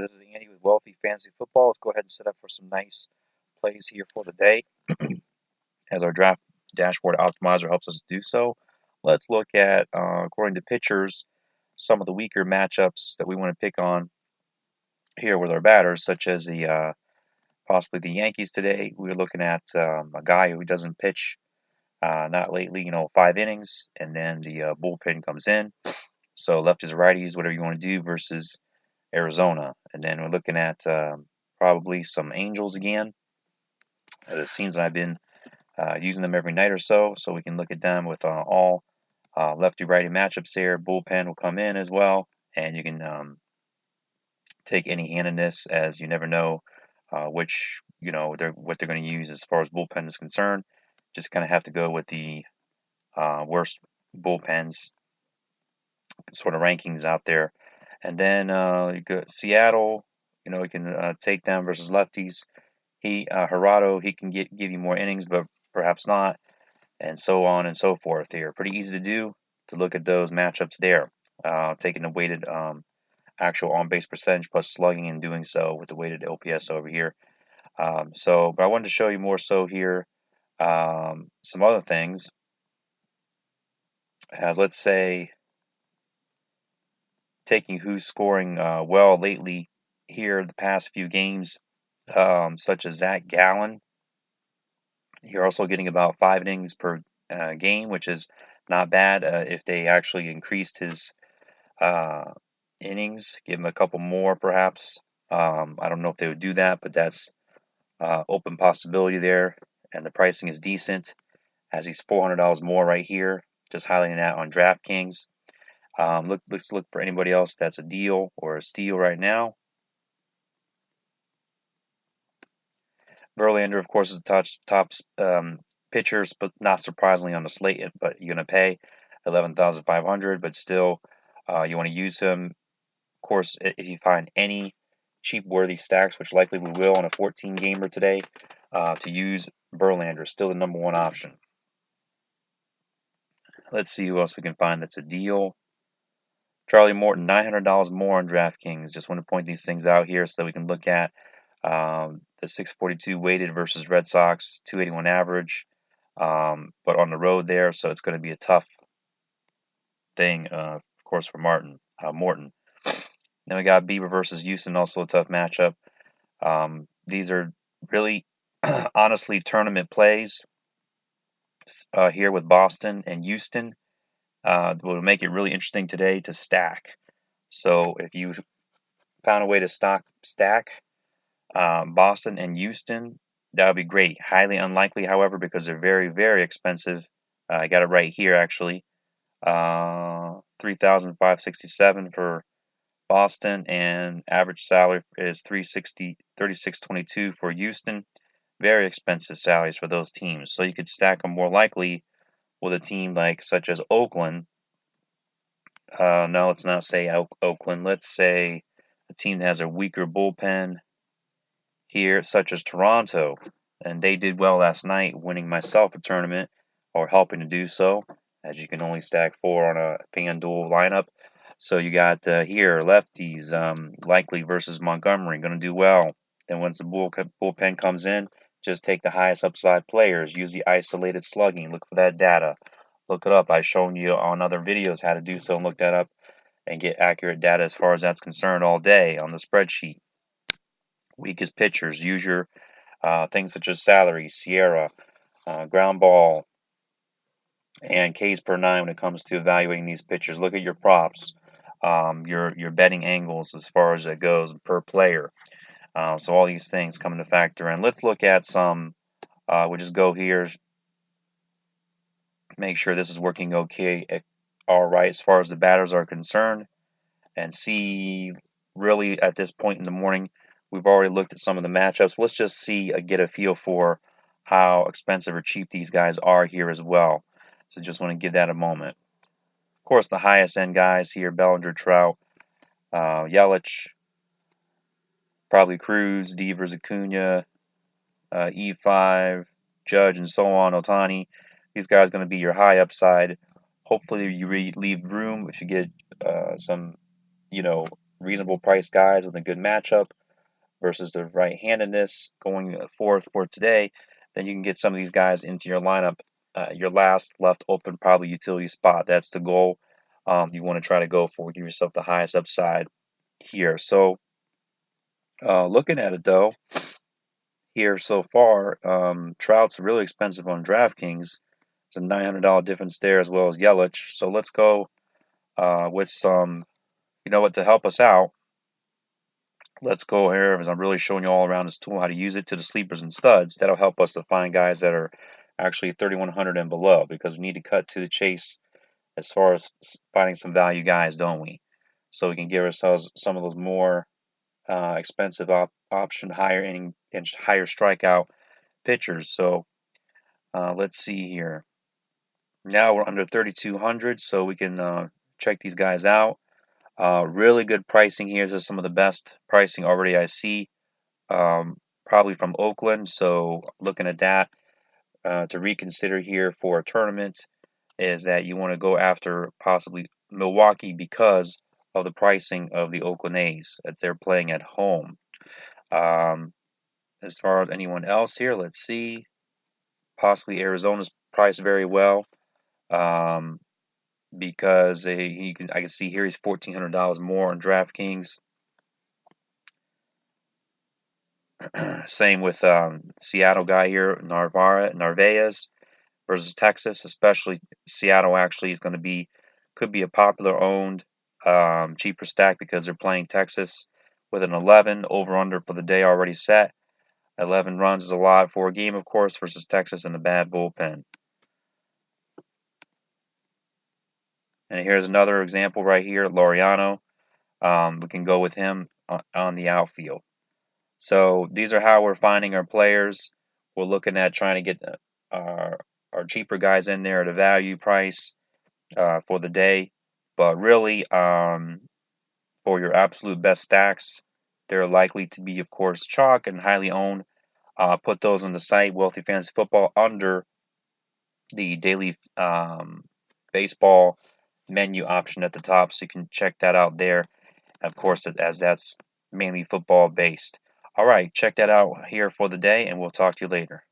This is Andy with Wealthy Fantasy Football. Let's go ahead and set up for some nice plays here for the day. As our draft dashboard optimizer helps us do so, let's look at, according to pitchers, some of the weaker matchups that we want to pick on here with our batters, such as the possibly the Yankees today. We're looking at a guy who doesn't pitch, not lately, 5 innings, and then the bullpen comes in. So lefties, righties, whatever you want to do versus Arizona. And then we're looking at probably some Angels again. It seems I've been using them every night or so we can look at them with all lefty-righty matchups there. Bullpen will come in as well, and you can take any handedness, as you never know which, what they're going to use as far as bullpen is concerned. Just kind of have to go with the worst bullpens sort of rankings out there. And then you go Seattle, we can take them versus lefties. Gerardo, he can give you more innings, but perhaps not, and so on and so forth. They are pretty easy to do, to look at those matchups there. Taking the weighted actual on-base percentage plus slugging and doing so with the weighted OPS over here. But I wanted to show you more so here some other things. Let's say taking who's scoring well lately here the past few games, such as Zach Gallen. You're also getting about 5 innings per game, which is not bad. If they actually increased his innings, give him a couple more perhaps. I don't know if they would do that, but that's open possibility there. And the pricing is decent, as he's $400 more right here. Just highlighting that on Draftkings. Let's look for anybody else that's a deal or a steal right now. Verlander, of course, is the top pitchers, but not surprisingly on the slate. But you're going to pay $11,500, but still, you want to use him. Of course, if you find any cheap worthy stacks, which likely we will on a 14-gamer today, to use Verlander, still the number one option. Let's see who else we can find that's a deal. Charlie Morton, $900 more on DraftKings. Just want to point these things out here so that we can look at the 642 weighted versus Red Sox, 281 average, but on the road there, so it's going to be a tough thing, of course, for Morton. Then we got Bieber versus Houston, also a tough matchup. These are really, honestly, tournament plays here with Boston and Houston. Will make it really interesting today to stack. So if you found a way to stack Boston and Houston, that would be great. Highly unlikely, however, because they're very, very expensive. I got it right here, actually. $3,567 for Boston, and average salary is $36.22 for Houston. Very expensive salaries for those teams. So you could stack them more likely with a team such as Oakland. No, let's not say Oakland. Let's say a team that has a weaker bullpen here, such as Toronto. And they did well last night, winning myself a tournament, or helping to do so, as you can only stack 4 on a Fanduel lineup. So you got here, lefties, likely versus Montgomery, going to do well. Then once the bullpen comes in, just take the highest upside players. Use the isolated slugging. Look for that data. Look it up. I've shown you on other videos how to do so and look that up and get accurate data as far as that's concerned all day on the spreadsheet. Weakest pitchers. Use your things such as salary, Sierra, ground ball, and Ks per 9 when it comes to evaluating these pitchers. Look at your props, your betting angles as far as it goes per player. So all these things come into factor. And let's look at some. We'll just go here. Make sure this is working okay, all right, as far as the batters are concerned, and see really at this point in the morning, we've already looked at some of the matchups. Let's just see, get a feel for how expensive or cheap these guys are here as well. So just want to give that a moment. Of course, the highest end guys here: Bellinger, Trout, Yelich, probably Cruz, Devers, Acuna, E5, Judge, and so on. Ohtani. These guys are going to be your high upside. Hopefully, you leave room if you get some, reasonable price guys with a good matchup versus the right-handedness going forth for today, then you can get some of these guys into your lineup, your last left open probably utility spot. That's the goal you want to try to go for. Give yourself the highest upside here. So looking at it though, here so far, Trout's really expensive on DraftKings. It's a $900 difference there as well as Yelich. So let's go with some, to help us out. Let's go here, as I'm really showing you all around this tool how to use it to the sleepers and studs. That'll help us to find guys that are actually 3,100 and below, because we need to cut to the chase as far as finding some value guys, don't we? So we can give ourselves some of those more expensive option, higher inning and higher strikeout pitchers. So let's see here. Now we're under 3,200, so we can check these guys out. Really good pricing here. This is some of the best pricing already I see, probably from Oakland. So looking at that to reconsider here for a tournament is that you want to go after possibly Milwaukee because of the pricing of the Oakland A's that they're playing at home. As far as anyone else here, let's see. Possibly Arizona's priced very well. Because I can see here he's $1,400 more on DraftKings. Same with Seattle guy here, Narvaez versus Texas. Especially Seattle actually could be a popular owned cheaper stack because they're playing Texas with an 11 over under for the day already set. 11 runs is a lot for a game, of course, versus Texas and a bad bullpen. And here's another example right here, Laureano. We can go with him on the outfield. So these are how we're finding our players. We're looking at trying to get our cheaper guys in there at a value price for the day. But really, for your absolute best stacks, they're likely to be, of course, chalk and highly owned. Put those on the site, Wealthy Fantasy Football, under the daily baseball menu option at the top, so you can check that out there. Of course, as that's mainly football based. All right, check that out here for the day, and we'll talk to you later.